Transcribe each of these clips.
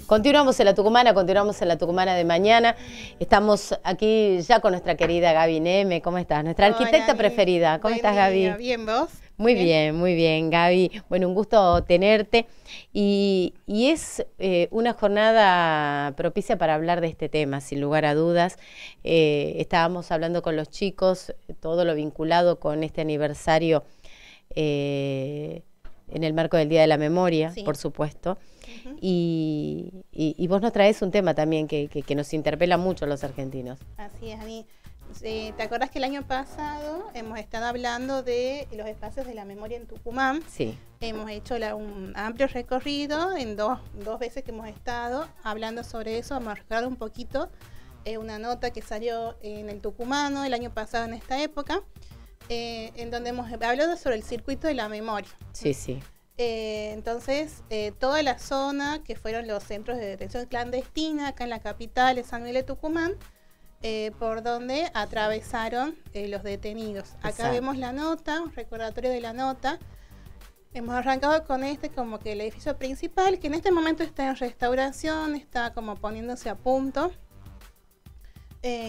Continuamos en la Tucumana de mañana. Estamos aquí ya con nuestra querida Gaby Neme. ¿Cómo estás? Nuestra arquitecta preferida. ¿Cómo estás, Gaby? Bien, ¿vos? Muy bien, Gaby. Bueno, un gusto tenerte. Y es una jornada propicia para hablar de este tema, sin lugar a dudas. Estábamos hablando con los chicos, todo lo vinculado con este aniversario en el marco del Día de la Memoria, sí, por supuesto. Y vos nos traes un tema también que nos interpela mucho a los argentinos. Así es, Ani. ¿Te acordás que el año pasado hemos estado hablando de los espacios de la memoria en Tucumán? Sí. Hemos hecho un amplio recorrido en dos veces que hemos estado hablando sobre eso. Vamos a recordar un poquito una nota que salió en el Tucumano el año pasado en esta época, en donde hemos hablado sobre el circuito de la memoria. Sí, sí. Entonces, toda la zona que fueron los centros de detención clandestina acá en la capital de San Miguel de Tucumán, por donde atravesaron los detenidos. Acá Exacto. Vemos la nota, un recordatorio de la nota. Hemos arrancado con como que el edificio principal, que en este momento está en restauración, está como poniéndose a punto,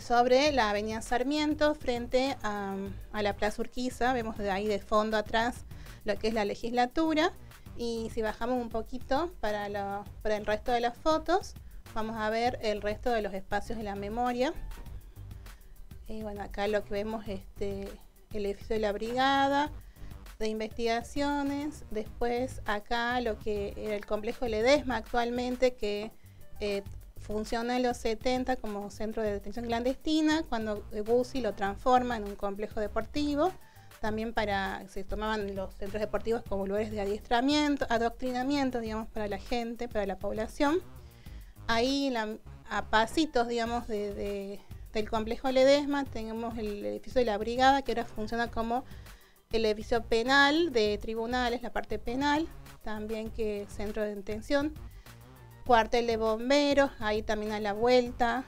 sobre la avenida Sarmiento, frente a la Plaza Urquiza. Vemos de ahí de fondo atrás lo que es la legislatura, y si bajamos un poquito para el resto de las fotos, vamos a ver el resto de los espacios de la memoria. Y bueno, acá lo que vemos es el edificio de la Brigada de Investigaciones. Después acá lo que era el complejo Ledesma actualmente, que funciona en los 70 como centro de detención clandestina, cuando Bussi lo transforma en un complejo deportivo. También se tomaban los centros deportivos como lugares de adoctrinamiento, digamos, para la gente, para la población. Ahí, a pasitos, digamos, del complejo Ledesma, tenemos el edificio de la Brigada, que ahora funciona como el edificio penal de tribunales, la parte penal, también que es centro de detención. Cuartel de bomberos, ahí también a la vuelta,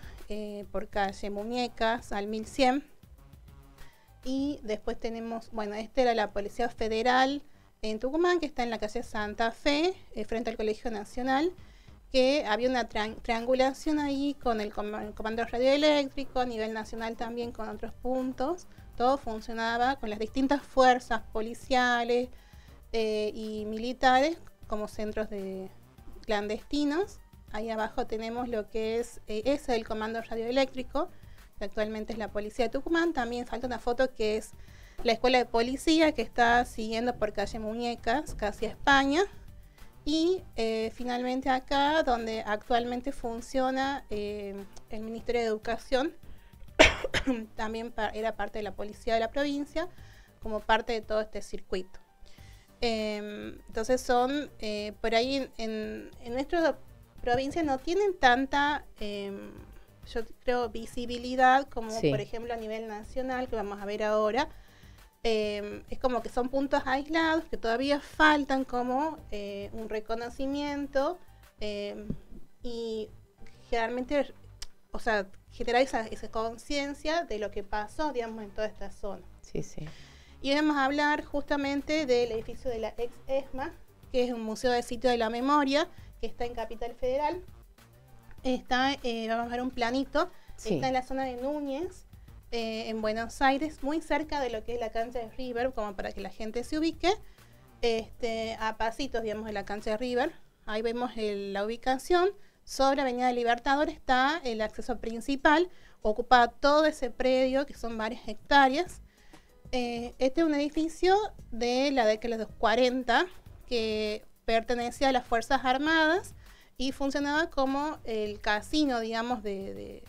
por calle Muñecas, al 1100. Y después tenemos, bueno, era la Policía Federal en Tucumán, que está en la calle Santa Fe, frente al Colegio Nacional, que había una triangulación ahí con el comando radioeléctrico, a nivel nacional también con otros puntos. Todo funcionaba con las distintas fuerzas policiales y militares como centros clandestinos. Ahí abajo tenemos lo que es el comando radioeléctrico, que actualmente es la Policía de Tucumán. También falta una foto que es la Escuela de Policía, que está siguiendo por calle Muñecas, casi a España. Y finalmente acá, donde actualmente funciona el Ministerio de Educación, también era parte de la Policía de la provincia, como parte de todo este circuito. Entonces por ahí en nuestra provincia no tienen tanta, yo creo, visibilidad como, sí, por ejemplo a nivel nacional, que vamos a ver ahora. Es como que son puntos aislados que todavía faltan como un reconocimiento, y generalmente, o sea, generar esa conciencia de lo que pasó, digamos, en toda esta zona. Sí, sí. Y vamos a hablar justamente del edificio de la ex ESMA, que es un museo de sitio de la memoria, que está en Capital Federal. Vamos a ver un planito, sí, está en la zona de Núñez, en Buenos Aires, muy cerca de lo que es la cancha de River, como para que la gente se ubique, a pasitos, digamos, de la cancha de River. Ahí vemos la ubicación. Sobre Avenida Libertador está el acceso principal, ocupa todo ese predio, que son varias hectáreas. Este es un edificio de la década de los 40, que pertenecía a las Fuerzas Armadas y funcionaba como el casino, digamos, de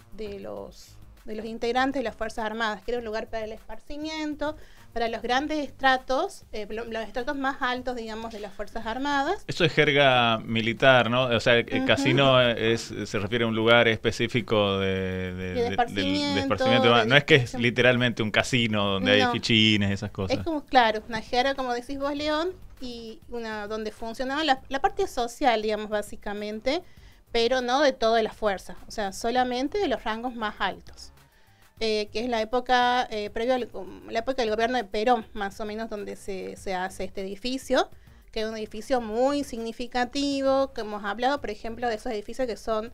los integrantes de las Fuerzas Armadas, que era un lugar para el esparcimiento, para los grandes estratos, los estratos más altos, digamos, de las Fuerzas Armadas. Eso es jerga militar, ¿no? O sea, el casino se refiere a un lugar específico de esparcimiento. No es que es literalmente un casino donde hay fichines, esas cosas. Es como, claro, una jerga, como decís vos, León, y donde funcionaba la parte social, digamos, básicamente, pero no de todas las fuerzas, o sea, solamente de los rangos más altos. Que es la época previo la época del gobierno de Perón, más o menos, donde se hace este edificio, que es un edificio muy significativo, que hemos hablado, por ejemplo, de esos edificios que son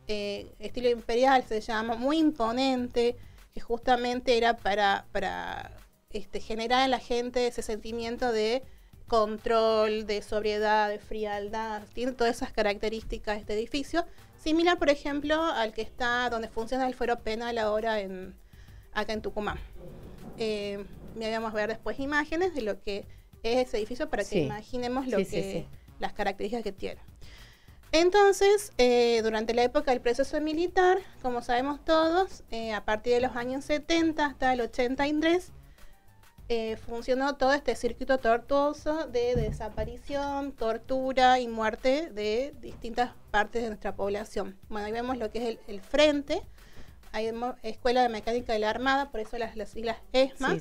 estilo imperial, se llama, muy imponente, que justamente era para generar en la gente ese sentimiento de control, de sobriedad, de frialdad. Tiene todas esas características este edificio, similar, por ejemplo, al que está donde funciona el fuero penal ahora acá en Tucumán. Vamos a ver después imágenes de lo que es ese edificio para que imaginemos las características que tiene. Entonces, durante la época del proceso militar, como sabemos todos, a partir de los años 70 hasta el 83, funcionó todo este circuito tortuoso de desaparición, tortura y muerte de distintas partes de nuestra población. Bueno, ahí vemos lo que es el frente, ahí vemos Escuela de Mecánica de la Armada, por eso las siglas ESMA,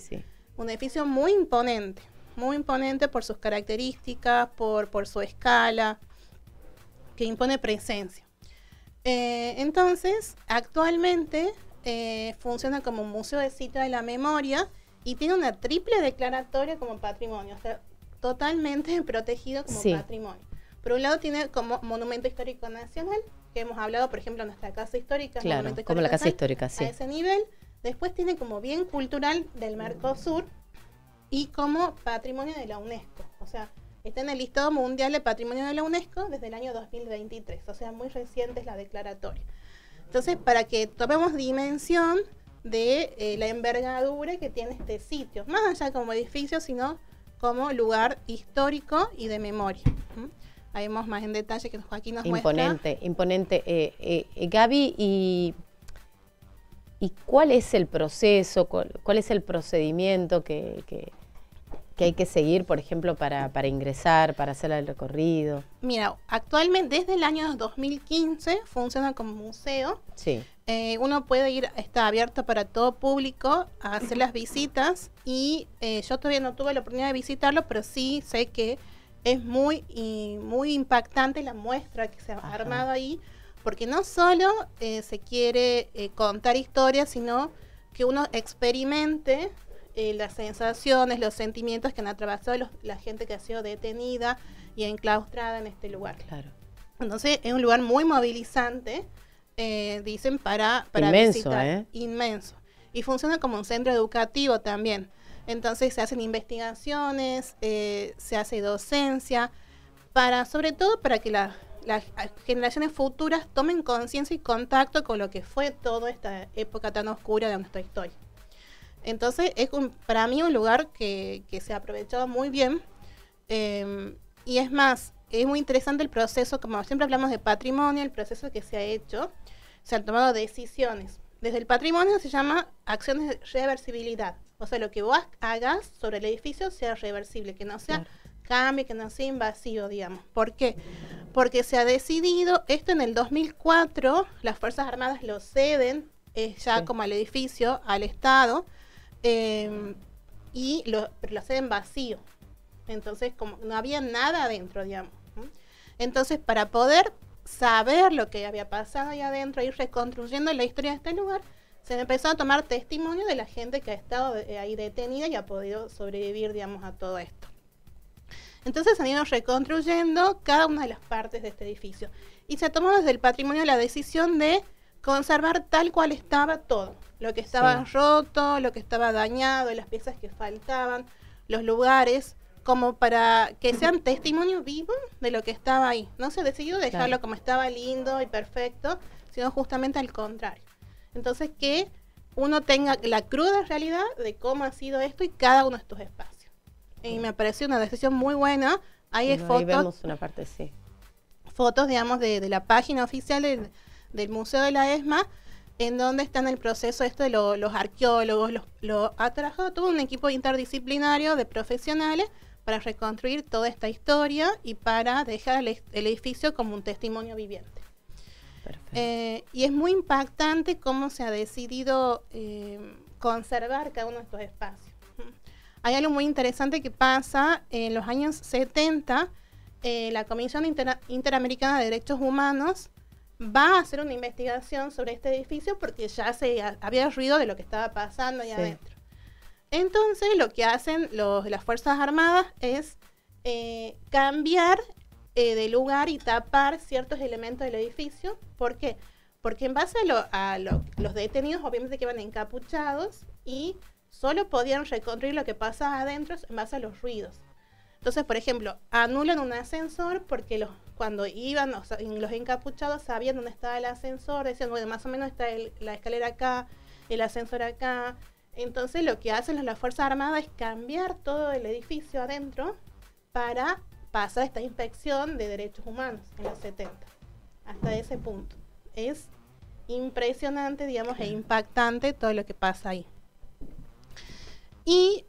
un edificio muy imponente por sus características, por su escala, que impone presencia. Entonces, actualmente funciona como un museo de sitio de la memoria y tiene una triple declaratoria como patrimonio, o sea, totalmente protegido como patrimonio. Por un lado tiene como Monumento Histórico Nacional, que hemos hablado, por ejemplo, nuestra casa histórica, claro, como la casa histórica, a ese nivel. Después tiene como bien cultural del Mercosur y como patrimonio de la UNESCO, o sea, está en el listado mundial de patrimonio de la UNESCO desde el año 2023, o sea, muy reciente es la declaratoria. Entonces, para que tomemos dimensión de la envergadura que tiene este sitio, más allá como edificio, sino como lugar histórico y de memoria. Ahí vemos más en detalle que Joaquín nos muestra. Imponente. Gaby, ¿y cuál es el proceso, cuál es el procedimiento que hay que seguir, por ejemplo, para ingresar, para hacer el recorrido? Mira, actualmente, desde el año 2015, funciona como museo. Sí. Uno puede ir, está abierto para todo público a hacer las visitas y yo todavía no tuve la oportunidad de visitarlo, pero sí sé que es muy impactante la muestra que se ha armado ahí, porque no solo se quiere contar historias, sino que uno experimente las sensaciones, los sentimientos que han atravesado la gente que ha sido detenida y enclaustrada en este lugar. Claro. Entonces es un lugar muy movilizante, dicen, para inmenso, visitar. Inmenso. Y funciona como un centro educativo también. Entonces se hacen investigaciones, se hace docencia, sobre todo para que las generaciones futuras tomen conciencia y contacto con lo que fue toda esta época tan oscura de nuestra historia. Entonces es para mí un lugar que se ha aprovechado muy bien, y es más, es muy interesante el proceso, como siempre hablamos de patrimonio, el proceso que se ha hecho, se han tomado decisiones. Desde el patrimonio se llama acciones de reversibilidad, o sea, lo que vos hagas sobre el edificio sea reversible, que no sea cambio, que no sea invasivo, digamos. ¿Por qué? Porque se ha decidido, esto en el 2004, las Fuerzas Armadas lo ceden ya como al edificio, al Estado, pero lo ceden vacío. Entonces, como no había nada adentro, digamos. Entonces, para poder saber lo que había pasado ahí adentro, ir reconstruyendo la historia de este lugar, se empezó a tomar testimonio de la gente que ha estado ahí detenida y ha podido sobrevivir, digamos, a todo esto. Entonces se han ido reconstruyendo cada una de las partes de este edificio. Y se tomó desde el patrimonio la decisión de conservar tal cual estaba todo. Lo que estaba roto, lo que estaba dañado, las piezas que faltaban, los lugares, como para que sean testimonio vivo de lo que estaba ahí. No se decidió dejarlo como estaba lindo y perfecto, sino justamente al contrario. Entonces que uno tenga la cruda realidad de cómo ha sido esto y cada uno de estos espacios. Y me pareció una decisión muy buena. Ahí fotos. Ahí vemos una parte, fotos, digamos, de la página oficial del Museo de la ESMA, en donde está en el proceso esto de los arqueólogos, ha trabajado todo un equipo interdisciplinario de profesionales para reconstruir toda esta historia y para dejar el edificio como un testimonio viviente. Y es muy impactante cómo se ha decidido conservar cada uno de estos espacios. Hay algo muy interesante que pasa en los años 70, la Comisión Interamericana de Derechos Humanos va a hacer una investigación sobre este edificio porque ya había ruido de lo que estaba pasando ahí adentro. Entonces lo que hacen las Fuerzas Armadas es cambiar de lugar y tapar ciertos elementos del edificio. ¿Por qué? Porque en base a los detenidos, obviamente que iban encapuchados y solo podían reconstruir lo que pasaba adentro en base a los ruidos. Entonces, por ejemplo, anulan un ascensor porque cuando iban los encapuchados sabían dónde estaba el ascensor, decían, bueno, más o menos está la escalera acá, el ascensor acá. Entonces, lo que hacen las Fuerzas Armadas es cambiar todo el edificio adentro para pasar esta inspección de derechos humanos en los 70. Hasta ese punto. Es impresionante, digamos, e impactante todo lo que pasa ahí. Y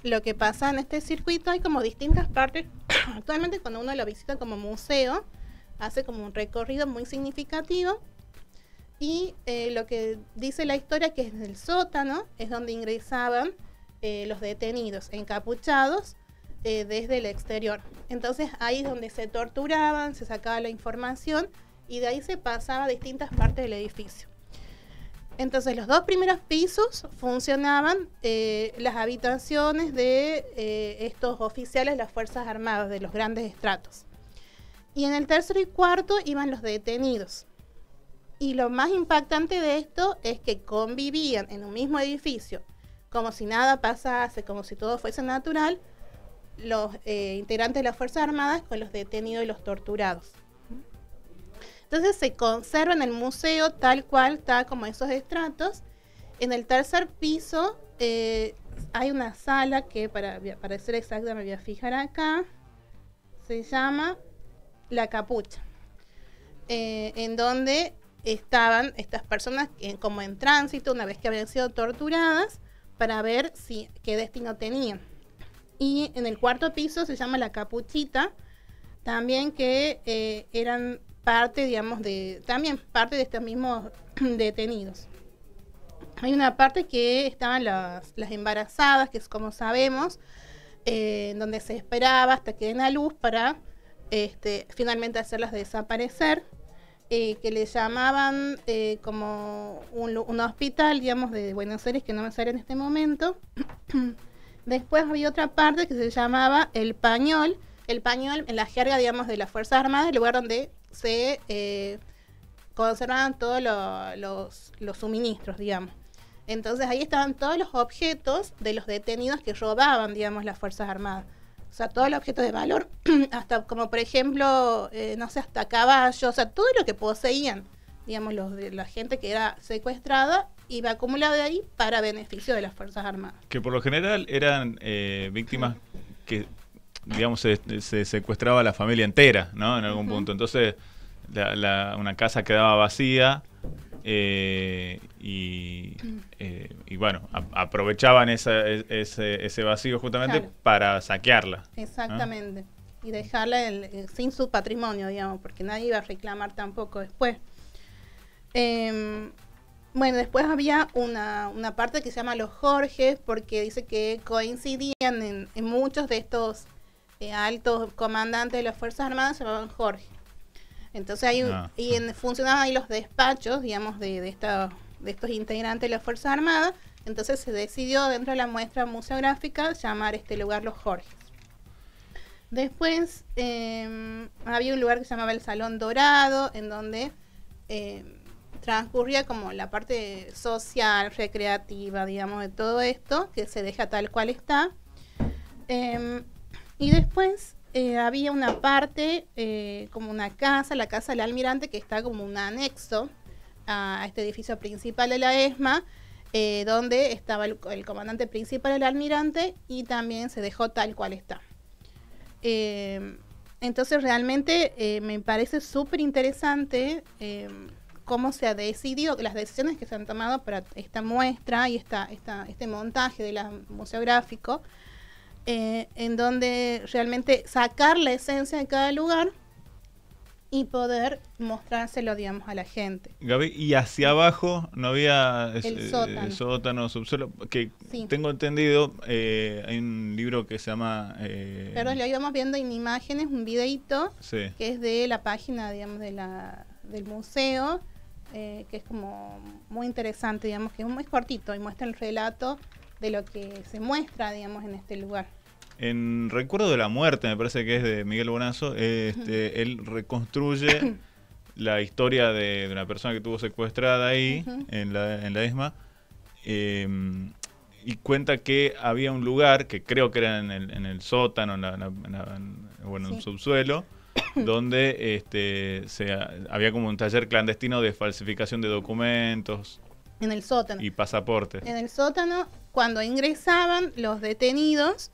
lo que pasa en este circuito, hay como distintas partes. Actualmente cuando uno lo visita como museo, hace como un recorrido muy significativo. Y lo que dice la historia, que es en el sótano, es donde ingresaban los detenidos encapuchados desde el exterior. Entonces ahí es donde se torturaban, se sacaba la información y de ahí se pasaba a distintas partes del edificio. Entonces los 2 primeros pisos funcionaban las habitaciones de estos oficiales de las Fuerzas Armadas, de los grandes estratos. Y en el tercero y cuarto iban los detenidos. Y lo más impactante de esto es que convivían en un mismo edificio, como si nada pasase, como si todo fuese natural, los integrantes de las Fuerzas Armadas con los detenidos y los torturados. Entonces se conserva en el museo tal cual está como esos estratos. En el tercer piso hay una sala que, para ser exacta, me voy a fijar acá, se llama La Capucha, en donde estaban estas personas como en tránsito una vez que habían sido torturadas para ver qué destino tenían. Y en el cuarto piso se llama La Capuchita, también que eran parte, digamos, también parte de estos mismos detenidos. Hay una parte que estaban las embarazadas, que es como sabemos, donde se esperaba hasta que den a luz para finalmente hacerlas desaparecer, que le llamaban como un hospital, digamos, de Buenos Aires, que no me sale en este momento. Después había otra parte que se llamaba El Pañol. El Pañol, en la jerga, digamos, de las Fuerzas Armadas, el lugar donde se conservaban todos los suministros, digamos. Entonces ahí estaban todos los objetos de los detenidos que robaban, digamos, las Fuerzas Armadas. O sea, todos los objetos de valor, hasta como por ejemplo, no sé, hasta caballos, o sea, todo lo que poseían, digamos, la gente que era secuestrada, iba acumulado de ahí para beneficio de las Fuerzas Armadas. Que por lo general eran víctimas que, digamos, se secuestraba a la familia entera, ¿no? En algún punto. Entonces, una casa quedaba vacía y bueno, aprovechaban ese vacío justamente, claro, para saquearla. Exactamente. ¿No? Y dejarla sin su patrimonio, digamos, porque nadie iba a reclamar tampoco después. Bueno, después había una parte que se llama Los Jorges, porque dice que coincidían en muchos de estos altos comandantes de las Fuerzas Armadas, se llamaban Jorge. Entonces funcionaban ahí los despachos, digamos, de estos integrantes de las Fuerzas Armadas. Entonces se decidió dentro de la muestra museográfica llamar este lugar Los Jorges. Después había un lugar que se llamaba el Salón Dorado, en donde transcurría como la parte social, recreativa, digamos, de todo esto, que se deja tal cual está. Y después había una parte, como una casa, la Casa del Almirante, que está como un anexo a este edificio principal de la ESMA, donde estaba el comandante principal del Almirante, y también se dejó tal cual está. Entonces realmente me parece súper interesante cómo se ha decidido, las decisiones que se han tomado para esta muestra y este montaje de la museográfico, en donde realmente sacar la esencia de cada lugar y poder mostrárselo, digamos, a la gente. Gaby, y hacia abajo no había el sótano, subsuelo, que sí, tengo entendido, hay un libro que se llama... Pero lo íbamos viendo en imágenes, un videíto, sí, que es de la página, digamos, del museo, que es como muy interesante, digamos, que es muy cortito y muestra el relato de lo que se muestra, digamos, en este lugar. En Recuerdo de la Muerte, me parece que es de Miguel Bonazo, él reconstruye la historia de una persona que tuvo secuestrada ahí, en la ESMA, y cuenta que había un lugar, que creo que era en el sótano, en un subsuelo, donde había como un taller clandestino de falsificación de documentos. En el sótano. Y pasaportes. En el sótano, cuando ingresaban los detenidos,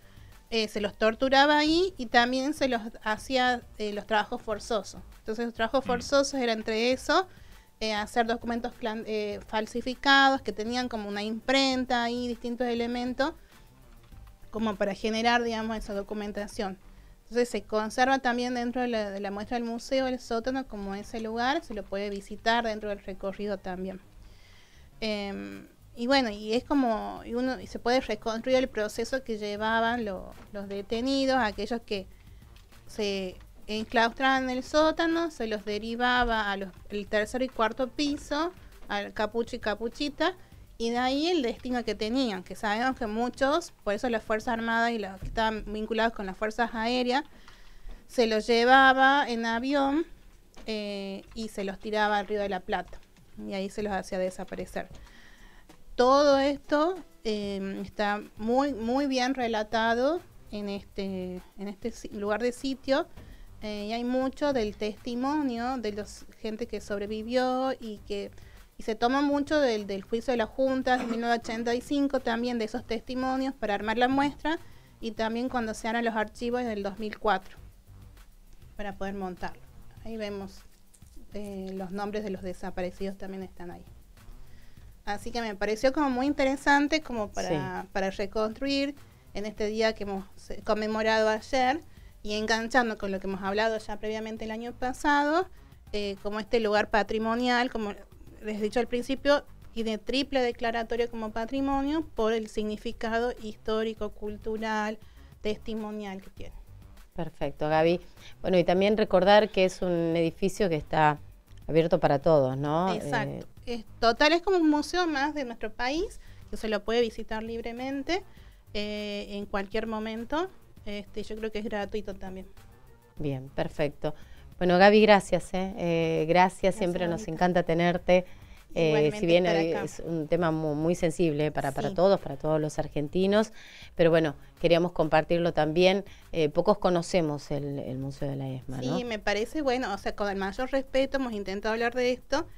se los torturaba ahí y también se los hacía los trabajos forzosos. Entonces los trabajos forzosos eran entre eso, hacer documentos falsificados que tenían como una imprenta ahí, distintos elementos, como para generar, digamos, esa documentación. Entonces se conserva también dentro de la muestra del museo el sótano como ese lugar, se lo puede visitar dentro del recorrido también. Y bueno, y es como, y se puede reconstruir el proceso que llevaban los detenidos, aquellos que se enclaustraban en el sótano, se los derivaba al tercer y cuarto piso, al capucho y capuchita, y de ahí el destino que tenían, que sabemos que muchos, por eso las Fuerzas Armadas y los que estaban vinculados con las Fuerzas Aéreas, se los llevaba en avión y se los tiraba al Río de la Plata, y ahí se los hacía desaparecer. Todo esto está muy, muy bien relatado en este lugar de sitio, y hay mucho del testimonio de la gente que sobrevivió y se toma mucho del juicio de la Junta de 1985 también, de esos testimonios para armar la muestra, y también cuando se harán los archivos del 2004 para poder montarlo. Ahí vemos los nombres de los desaparecidos también están ahí. Así que me pareció como muy interesante como para reconstruir en este día que hemos conmemorado ayer, y enganchando con lo que hemos hablado ya previamente el año pasado, como este lugar patrimonial, como les he dicho al principio, tiene triple declaratoria como patrimonio por el significado histórico, cultural, testimonial que tiene. Perfecto, Gaby. Bueno, y también recordar que es un edificio que está abierto para todos, ¿no? Exacto. Es como un museo más de nuestro país, que se lo puede visitar libremente en cualquier momento. Yo creo que es gratuito también. Bien, perfecto. Bueno, Gaby, gracias. Gracias, siempre nos encanta tenerte. Si bien es un tema muy, muy sensible para todos los argentinos, pero bueno, queríamos compartirlo también. Pocos conocemos el Museo de la ESMA, ¿no? Sí, me parece bueno, o sea, con el mayor respeto hemos intentado hablar de esto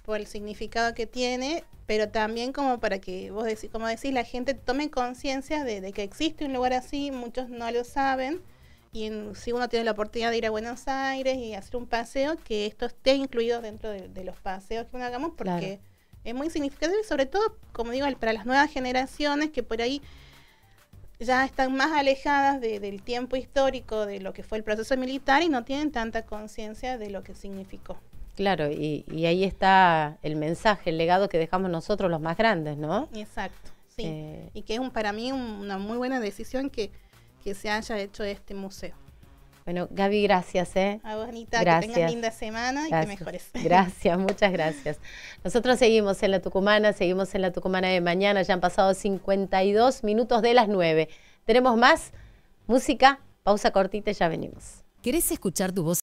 por el significado que tiene, pero también como para que vos decís, como decís, la gente tome conciencia de que existe un lugar así, muchos no lo saben, y si uno tiene la oportunidad de ir a Buenos Aires y hacer un paseo, que esto esté incluido dentro de los paseos que uno hagamos, porque es muy significativo, y sobre todo, como digo, para las nuevas generaciones que por ahí ya están más alejadas del tiempo histórico de lo que fue el proceso militar y no tienen tanta conciencia de lo que significó. Claro, y ahí está el mensaje, el legado que dejamos nosotros los más grandes, ¿no? Exacto, sí. Y que es para mí una muy buena decisión que se haya hecho este museo. Bueno, Gaby, gracias. A vos, Anita, que tengas linda semana y que mejores. Gracias, muchas gracias. Nosotros seguimos en La Tucumana de mañana. Ya han pasado 52 minutos de las 9. Tenemos más música, pausa cortita y ya venimos. ¿Querés escuchar tu voz